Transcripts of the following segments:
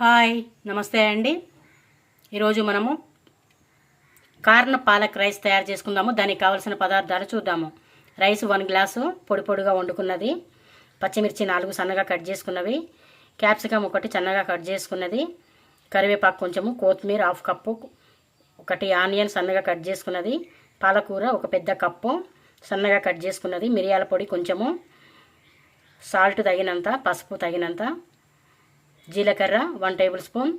Hi నమస్తే అండి. ఈరోజు మనము కార్న్ పాలక్ రైస్ తయారు చేసుకుందాము. దానికి కావాల్సిన పదార్థాలు చూద్దాము. రైస్ 1 గ్లాసు పొడి పొడిగా వండుకున్నది, పచ్చిమిర్చి 4 సన్నగా కట్ చేసుకున్నవి, క్యాప్సికమ్ 1 సన్నగా కట్ చేసుకున్నది, కరివేపాకు కొంచెము, కొత్తిమీర 1/2 కప్పు, 1 ఆనియన్ సన్నగా కట్ చేసుకున్నది, పాలకూర 1 పెద్ద కప్పు సన్నగా కట్ చేసుకున్నది, మిరియాల పొడి కొంచెము, సాల్ట్ తగినంత, పసుపు తగినంత, జీలకర్ర 1 టేబుల్ స్పూన్,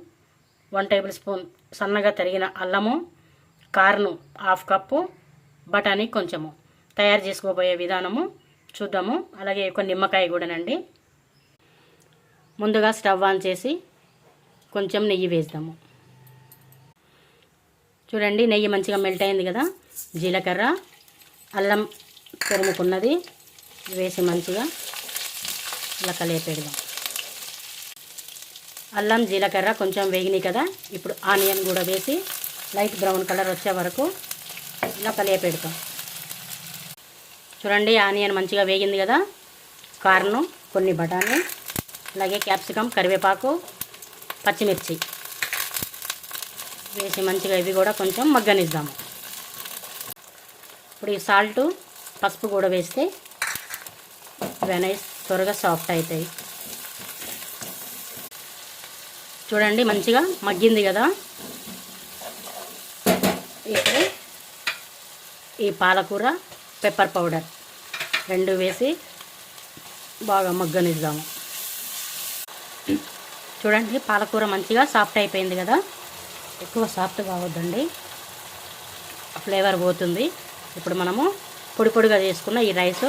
1 టేబుల్ స్పూన్ సన్నగా తరిగిన అల్లము, కార్ను 1/2 కప్పు, బఠానీ కొంచెము. తయారు చేసుకోబోయే విధానము చూద్దాము. అలాగే ఒక నిమ్మకాయ కూడానండి. ముందుగా స్టవ్ ఆన్ చేసి కొంచెం నెయ్యి వేద్దాము. చూడండి, నెయ్యి మంచిగా మెల్ట్ అయింది కదా. జీలకర్ర, అల్లం తురుముకున్నది వేసి మంచిగా ఇలా కలిపేద్దాం. అల్లం జీలకర్ర కొంచెం వేగినాయి కదా. ఇప్పుడు ఆనియన్ కూడా వేసి లైట్ బ్రౌన్ కలర్ వచ్చే వరకు ఇలా కలిపేద్దాం. చూడండి, ఆనియన్ మంచిగా వేగింది కదా. కార్ను, కొన్ని బఠానీ, అలాగే క్యాప్సికమ్, కరివేపాకు, పచ్చిమిర్చి వేసి మంచిగా ఇవి కూడా కొంచెం మగ్గనిద్దాము. ఇప్పుడు ఈ సాల్ట్, పసుపు కూడా వేస్తే ఇవన్నీ త్వరగా సాఫ్ట్ అవుతాయి. చూడండి, మంచిగా మగ్గింది కదా. ఇప్పుడు ఈ పాలకూర, పెప్పర్ పౌడర్ 2 వేసి బాగా మగ్గనిద్దాము. చూడండి, పాలకూర మంచిగా సాఫ్ట్ అయిపోయింది కదా. ఎక్కువ సాఫ్ట్ కావద్దండి, ఫ్లేవర్ పోతుంది. ఇప్పుడు మనము పొడి పొడిగా చేసుకున్న ఈ రైస్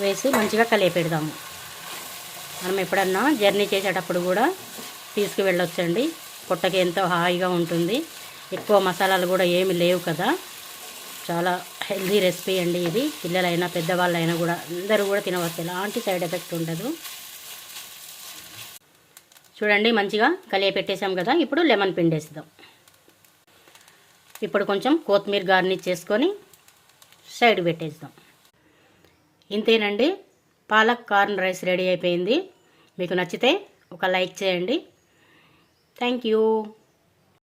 వేసి మంచిగా కలిపెడదాము. మనం ఎప్పుడన్నా జర్నీ చేసేటప్పుడు కూడా తీసుకు వెళ్ళొచ్చండి. పొట్టకి ఎంతో హాయిగా ఉంటుంది. ఎక్కువ మసాలాలు కూడా ఏమి లేవు కదా. చాలా హెల్దీ రెసిపీ అండి ఇది. పిల్లలైనా పెద్దవాళ్ళైనా కూడా అందరూ కూడా తినవచ్చు, ఎలాంటి సైడ్ ఎఫెక్ట్ ఉండదు. చూడండి, మంచిగా కలియ పెట్టేసాం కదా. ఇప్పుడు లెమన్ పిండేద్దాం. ఇప్పుడు కొంచెం కొత్తిమీర గార్నిష్ చేసుకొని సైడ్ పెట్టేద్దాం. ఇంతేనండి, పాలక్ కార్న్ రైస్ రెడీ అయిపోయింది. మీకు నచ్చితే ఒక లైక్ చేయండి. Thank you.